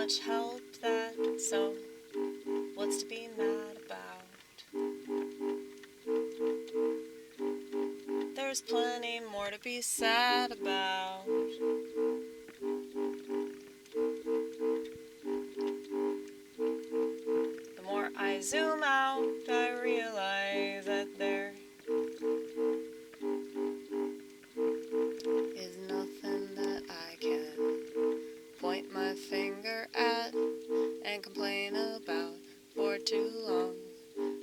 much help that, so what's to be mad about? There's plenty more to be sad about. The more I zoom out, I realize that there is nothing that I can point my finger at and complain about for too long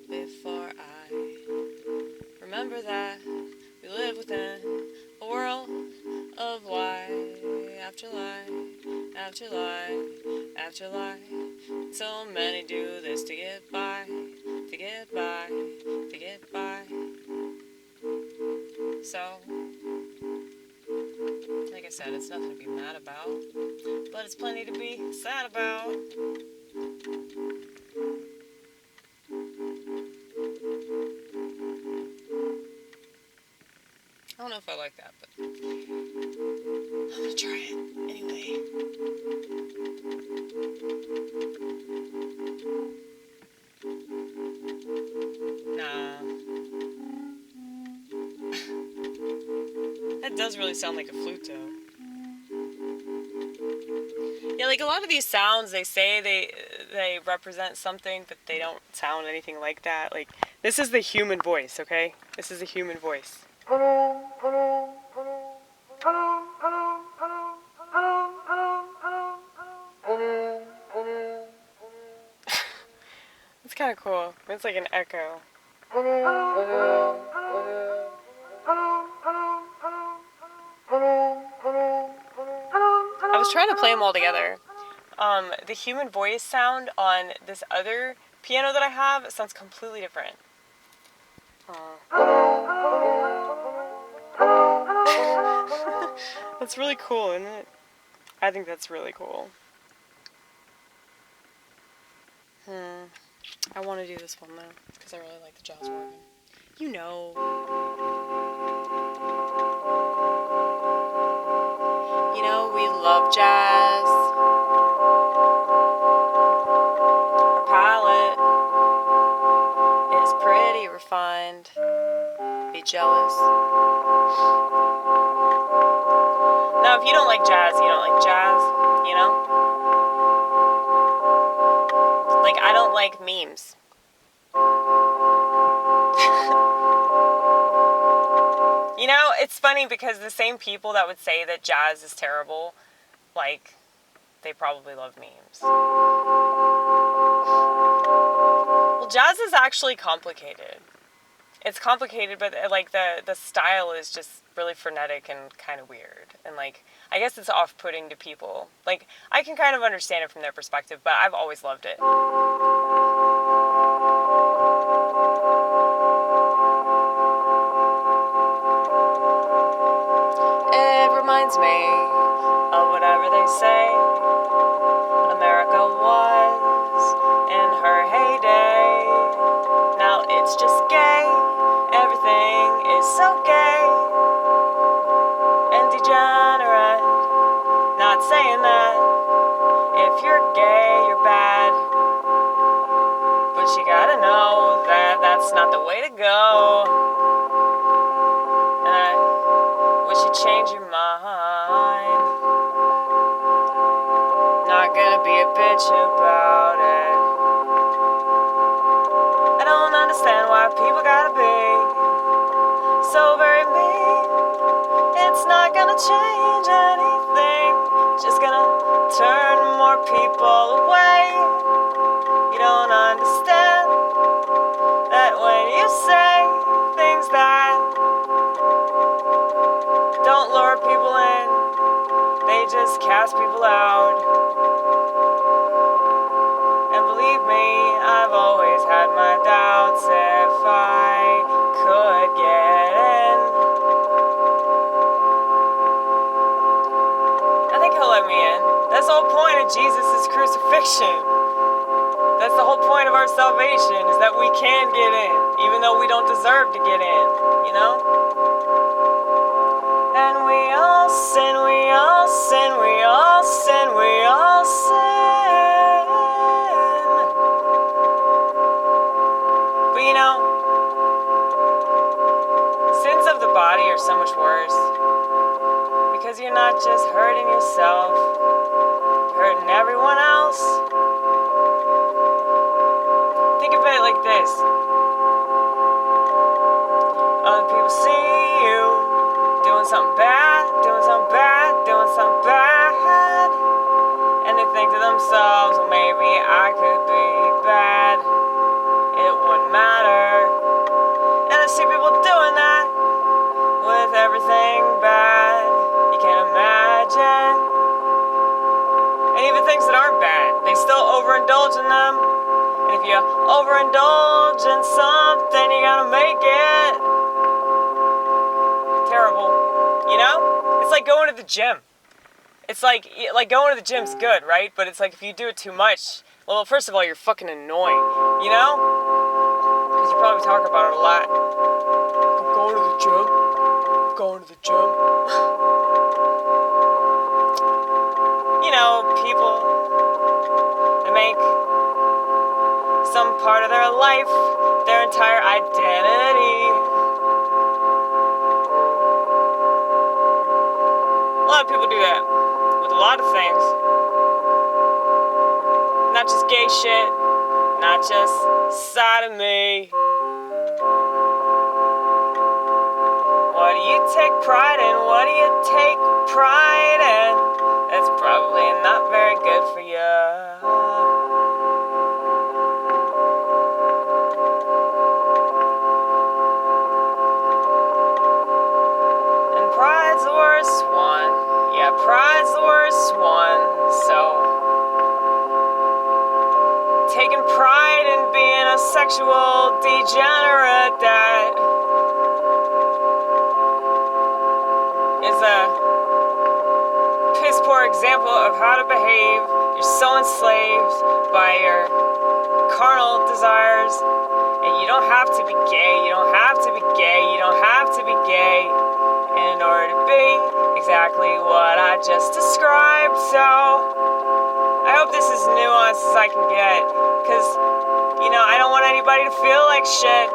before I remember that we live within a world of lie after lie after lie after lie. So many do this to get by, to get by, to get by. So, like I said, it's nothing to be mad about, but it's plenty to be sad about. I don't know if I like that, but I'm gonna try it anyway. Nah. That does really sound like a flute, though. Yeah, like a lot of these sounds, they say they represent something, but they don't sound anything like that. Like, this is the human voice, okay? This is a human voice. It's kind of cool. It's like an echo. I was trying to play them all together. The human voice sound on this other piano that I have sounds completely different. That's really cool, isn't it? I think that's really cool. I want to do this one, though, because I really like the jazz organ. You know. You know, we love jazz. Our palate is pretty refined. Be jealous. Now, if you don't like jazz, you don't like jazz, you know? Like, I don't like memes. You know, it's funny because the same people that would say that jazz is terrible, like, they probably love memes. Well, jazz is actually complicated. It's complicated, but like the style is just really frenetic and kind of weird. And like, I guess it's off-putting to people. Like, I can kind of understand it from their perspective, but I've always loved it. It reminds me of whatever they say America was in her heyday. Now it's just gay. Everything is so gay and degenerate. Not saying that if you're gay, you're bad, but you gotta know that that's not the way to go. And I wish you'd change your mind. Not gonna be a bitch about it. I don't understand why people gotta be so very mean. It's not gonna change anything. Just gonna turn more people away. You don't understand that when you say things that don't lure people in, they just cast people out. And believe me, I've always had my doubts if I could get in. I think he'll let me in. That's the whole point of Jesus' crucifixion. That's the whole point of our salvation, is that we can get in, even though we don't deserve to get in, you know? And we all sin, we all sin, we all sin, we all sin. are so much worse. Because you're not just hurting yourself, hurting everyone else. Think of it like this. Other people see you doing something bad, doing something bad, doing something bad. And they think to themselves, well, maybe I could be bad. It wouldn't matter. And I see people doing that with everything bad. You can't imagine. And even things that aren't bad, they still overindulge in them. And if you overindulge in something, you gotta make it terrible. You know? It's like going to the gym. It's like going to the gym's good, right? But it's like if you do it too much, well, first of all, you're fucking annoying. You know? Because you probably talk about it a lot. I'm going to the gym. I'm going to the gym. You know, people that make some part of their life their entire identity. A lot of people do that with a lot of things. Not just gay shit, not just sodomy. What do you take pride in? What do you take pride in? That's probably not very good for you. And pride's the worst one. Yeah, pride's the worst one. So, taking pride in being a sexual degenerate, that is a piss poor example of how to behave. You're so enslaved by your carnal desires, and you don't have to be gay, you don't have to be gay, you don't have to be gay in order to be exactly what I just described. So I hope this is nuanced as I can get, because, you know, I don't want anybody to feel like shit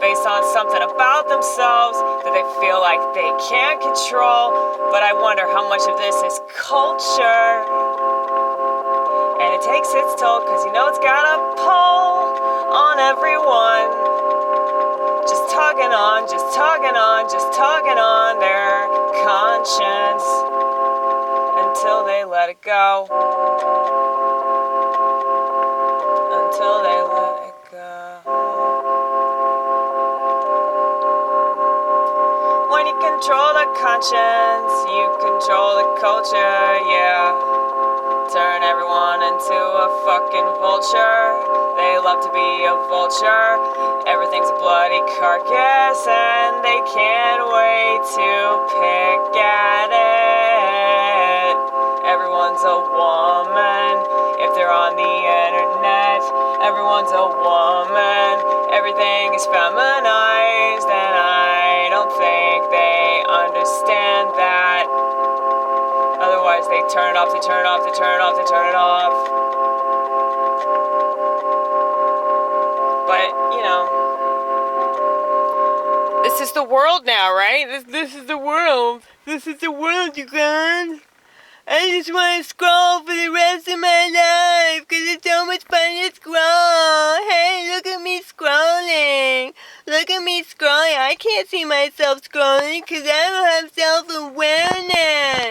based on something about themselves that they feel like they can't control. But I wonder how much of this is culture, and it takes its toll, because you know it's got a pull on everyone. Just tugging on, just tugging on, just tugging on their conscience until they let it go. Until they let it go. When you control the conscience, you control the culture, yeah. Turn everyone into a fucking vulture. They love to be a vulture. Everything's a bloody carcass, and they can't wait to pick at it. Everyone's a woman if they're on the internet. Everyone's a woman. Everything is feminized, and I don't think they understand that. Otherwise they turn it off, they turn it off, they turn it off, they turn it off. But, you know, this is the world now, right? This is the world. This is the world, you guys. I just want to scroll for the rest of my life, because it's so much fun to scroll. Hey, look at me scrolling. Look at me scrolling. I can't see myself scrolling because I don't have self-awareness.